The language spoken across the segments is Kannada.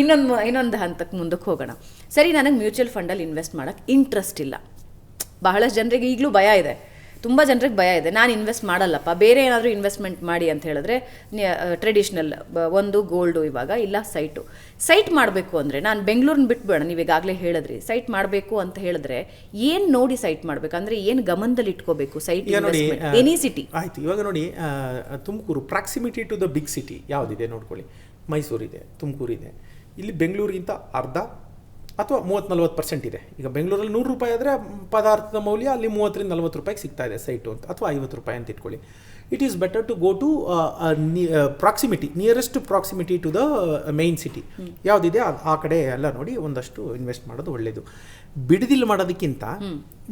ಇನ್ನೊಂದು ಹಂತಕ್ಕೆ ಮುಂದಕ್ಕೆ ಹೋಗೋಣ. ಸರಿ, ನನಗೆ ಮ್ಯೂಚುವಲ್ ಫಂಡಲ್ಲಿ ಇನ್ವೆಸ್ಟ್ ಮಾಡೋಕ್ಕೆ ಇಂಟ್ರೆಸ್ಟ್ ಇಲ್ಲ. ಬಹಳಷ್ಟು ಜನರಿಗೆ ಈಗಲೂ ಭಯ ಇದೆ, ತುಂಬ ಜನರಿಗೆ ಭಯ ಇದೆ, ನಾನು ಇನ್ವೆಸ್ಟ್ ಮಾಡಲ್ಲಪ್ಪ, ಬೇರೆ ಏನಾದರೂ ಇನ್ವೆಸ್ಟ್ಮೆಂಟ್ ಮಾಡಿ ಅಂತ ಹೇಳಿದ್ರೆ ಟ್ರೆಡಿಷ್ನಲ್ ಒಂದು ಗೋಲ್ಡು ಇವಾಗ ಇಲ್ಲ ಸೈಟ್ ಮಾಡಬೇಕು ಅಂದರೆ, ನಾನು ಬೆಂಗಳೂರನ್ನ ಬಿಟ್ಬೇಡ, ನೀವು ಈಗಾಗಲೇ ಹೇಳಿದ್ರಿ ಸೈಟ್ ಮಾಡಬೇಕು ಅಂತ ಹೇಳಿದ್ರೆ ಏನು ನೋಡಿ ಸೈಟ್ ಮಾಡಬೇಕು ಅಂದರೆ ಏನು ಗಮನದಲ್ಲಿ ಇಟ್ಕೋಬೇಕು ಸೈಟ್ ಇನ್ವೆಸ್ಟ್ಮೆಂಟ್? ಎನಿ ಸಿಟಿ ಆಯಿತು. ಇವಾಗ ನೋಡಿ, Tumakuru proximity to the big city ಯಾವುದಿದೆ ನೋಡ್ಕೊಳ್ಳಿ. ಮೈಸೂರಿದೆ, ತುಮಕೂರಿದೆ. ಇಲ್ಲಿ ಬೆಂಗಳೂರಿಗಿಂತ ಅರ್ಧ ಅಥವಾ 30-40% ಇದೆ. ಈಗ ಬೆಂಗಳೂರಲ್ಲಿ 100 ರೂಪಾಯಿ ಆದರೆ ಪದಾರ್ಥದ ಮೌಲ್ಯ ಅಲ್ಲಿ 30-40 ರೂಪಾಯಿಗೆ ಸಿಗ್ತಾ ಇದೆ ಸೈಟು ಅಂತ, ಅಥವಾ 50 ರೂಪಾಯಿ ಅಂತ ಇಟ್ಕೊಳ್ಳಿ. It is better to go to proximity, nearest proximity to the main city ಯಾವುದಿದೆ ಆ ಕಡೆ ಎಲ್ಲ ನೋಡಿ ಒಂದಷ್ಟು ಇನ್ವೆಸ್ಟ್ ಮಾಡೋದು ಒಳ್ಳೆಯದು. ಬಿಡದಿಲ್ಲಿ ಮಾಡೋದಕ್ಕಿಂತ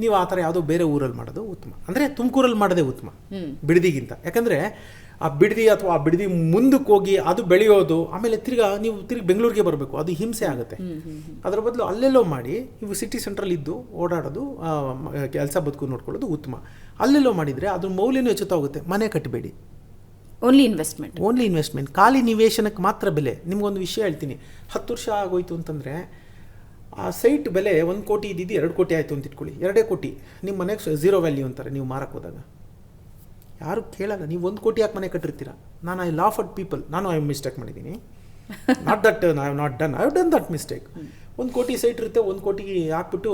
ನೀವು ಆ ಥರ ಯಾವುದೋ ಬೇರೆ ಊರಲ್ಲಿ ಮಾಡೋದು ಉತ್ತಮ. ಅಂದರೆ ತುಮಕೂರಲ್ಲಿ ಮಾಡೋದೇ ಉತ್ತಮ ಬಿಡದಿಗಿಂತ. ಯಾಕಂದರೆ ಆ ಬಿಡದಿ ಅಥವಾ ಆ ಬಿಡದಿ ಮುಂದಕ್ಕೆ ಹೋಗಿ ಅದು ಬೆಳೆಯೋದು, ಆಮೇಲೆ ನೀವು ತಿರ್ಗಿ ಬೆಂಗಳೂರಿಗೆ ಬರಬೇಕು, ಅದು ಹಿಂಸೆ ಆಗುತ್ತೆ. ಅದರ ಬದಲು ಅಲ್ಲೆಲ್ಲೋ ಮಾಡಿ ನೀವು ಸಿಟಿ ಸೆಂಟ್ರಲ್ಲಿ ಇದ್ದು ಓಡಾಡೋದು, ಕೆಲಸ ಬದುಕು ನೋಡ್ಕೊಳ್ಳೋದು ಉತ್ತಮ. ಅಲ್ಲೆಲ್ಲೋ ಮಾಡಿದರೆ ಅದ್ರ ಮೌಲ್ಯನೂ ಹೆಚ್ಚುತ್ತಾ ಹೋಗುತ್ತೆ. ಮನೆ ಕಟ್ಟಬೇಡಿ, ಓನ್ಲಿ ಇನ್ವೆಸ್ಟ್ಮೆಂಟ್, ಖಾಲಿ ನಿವೇಶನಕ್ಕೆ ಮಾತ್ರ ಬೆಲೆ. ನಿಮ್ಗೊಂದು ವಿಷಯ ಹೇಳ್ತೀನಿ, 10 ವರ್ಷ ಆಗೋಯ್ತು ಅಂತಂದರೆ ಆ ಸೈಟ್ ಬೆಲೆ 1 ಕೋಟಿ ಇದ್ದಿದ್ದು 2 ಕೋಟಿ ಆಯಿತು ಅಂತ ಇಟ್ಕೊಳ್ಳಿ. 2 ಕೋಟಿ ನಿಮ್ಮ ಮನೆಗೆ 0 ವ್ಯಾಲ್ಯೂ ಅಂತಾರೆ ನೀವು ಮಾರಕ್ಕೆ ಹೋದಾಗ. ಯಾರು ಕೇಳಲ್ಲ, ನೀವು 1 ಕೋಟಿ ಯಾಕೆ ಮನೆ ಕಟ್ಟಿರ್ತೀರ? I laugh at people. ನಾನು ಮಿಸ್ಟೇಕ್ ಮಾಡಿದ್ದೀನಿ, not that I have not done, I have done that mistake. 1 crore site ಇರುತ್ತೆ, 1 ಕೋಟಿ ಹಾಕ್ಬಿಟ್ಟು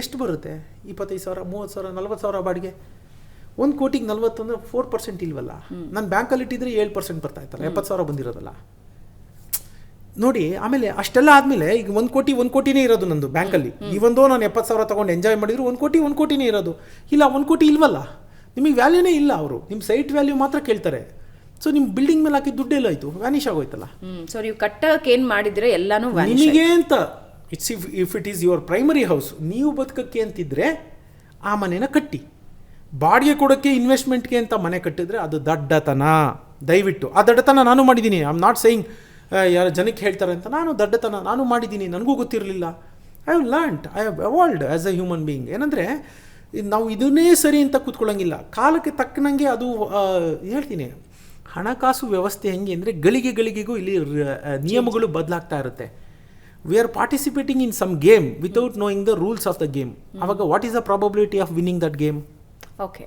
ಎಷ್ಟು ಬರುತ್ತೆ? 25,000, 30,000, 40,000 ಬಾಡಿಗೆ. 1 ಕೋಟಿಗೆ 40 ಅಂದರೆ 4% ಇಲ್ವಲ್ಲ. ನಾನು ಬ್ಯಾಂಕಲ್ಲಿ ಇಟ್ಟಿದ್ರೆ 7% ಬರ್ತಾ ಇತ್ತಲ್ಲ, 70,000 ಬಂದಿರೋದಲ್ಲ ನೋಡಿ. ಆಮೇಲೆ ಅಷ್ಟೆಲ್ಲ ಆದಮೇಲೆ ಈಗ 1 ಕೋಟಿನೇ ಇರೋದು ನಂದು ಬ್ಯಾಂಕಲ್ಲಿ. ಇವೊಂದು ನಾನು 70,000 ತೊಗೊಂಡು ಎಂಜಾಯ್ ಮಾಡಿದ್ರು 1 ಕೋಟಿನೇ ಇರೋದು. ಇಲ್ಲ, 1 ಕೋಟಿ ಇಲ್ವಲ್ಲ, ನಿಮಗೆ ವ್ಯಾಲ್ಯೂನೇ ಇಲ್ಲ. ಅವರು ನಿಮ್ಮ ಸೈಟ್ ವ್ಯಾಲ್ಯೂ ಮಾತ್ರ ಕೇಳ್ತಾರೆ. ಸೊ ನಿಮ್ಮ ಬಿಲ್ಡಿಂಗ್ ಮೇಲೆ ಹಾಕಿ ದುಡ್ಡು ಎಲ್ಲಾಯಿತು, ವ್ಯಾನಿಷ್ ಆಗೋಯ್ತಲ್ಲ. ಸೊ ನೀವು ಕಟ್ಟಕ್ಕೆ ಏನು ಮಾಡಿದರೆ ಎಲ್ಲನೂ ನಿಮಗೆ ಅಂತ. If it is your primary house, ನೀವು ಬದುಕಕ್ಕೆ ಅಂತಿದ್ರೆ ಆ ಮನೇನ ಕಟ್ಟಿ. ಬಾಡಿಗೆ ಕೊಡೋಕ್ಕೆ, ಇನ್ವೆಸ್ಟ್ಮೆಂಟ್ಗೆ ಅಂತ ಮನೆ ಕಟ್ಟಿದ್ರೆ ಅದು ದಡ್ಡತನ. ದಯವಿಟ್ಟು ಆ ದಡ್ಡತನ ನಾನು ಮಾಡಿದ್ದೀನಿ. ಐ ಆಮ್ ನಾಟ್ ಸೇಯಿಂಗ್ ಯಾರು ಜನಕ್ಕೆ ಹೇಳ್ತಾರೆ ಅಂತ. ನಾನು ಮಾಡಿದ್ದೀನಿ, ನನಗೂ ಗೊತ್ತಿರಲಿಲ್ಲ. I have learned, I have evolved as A human being. ಏನಂದರೆ ನಾವು ಇದನ್ನೇ ಸರಿ ಅಂತ ಕೂತ್ಕೊಳ್ಳೋಂಗಿಲ್ಲ. ಕಾಲಕ್ಕೆ ತಕ್ಕನಂಗೆ ಅದು ಹೇಳ್ತೀನಿ, ಹಣಕಾಸು ವ್ಯವಸ್ಥೆ ಹೆಂಗೆ ಅಂದರೆ ಗಳಿಗೆಗೂ ಇಲ್ಲಿ ನಿಯಮಗಳು ಬದಲಾಗ್ತಾ ಇರುತ್ತೆ. We are participating in some game without knowing the rules of the game. ಆವಾಗ what is the probability of winning that game? Okay.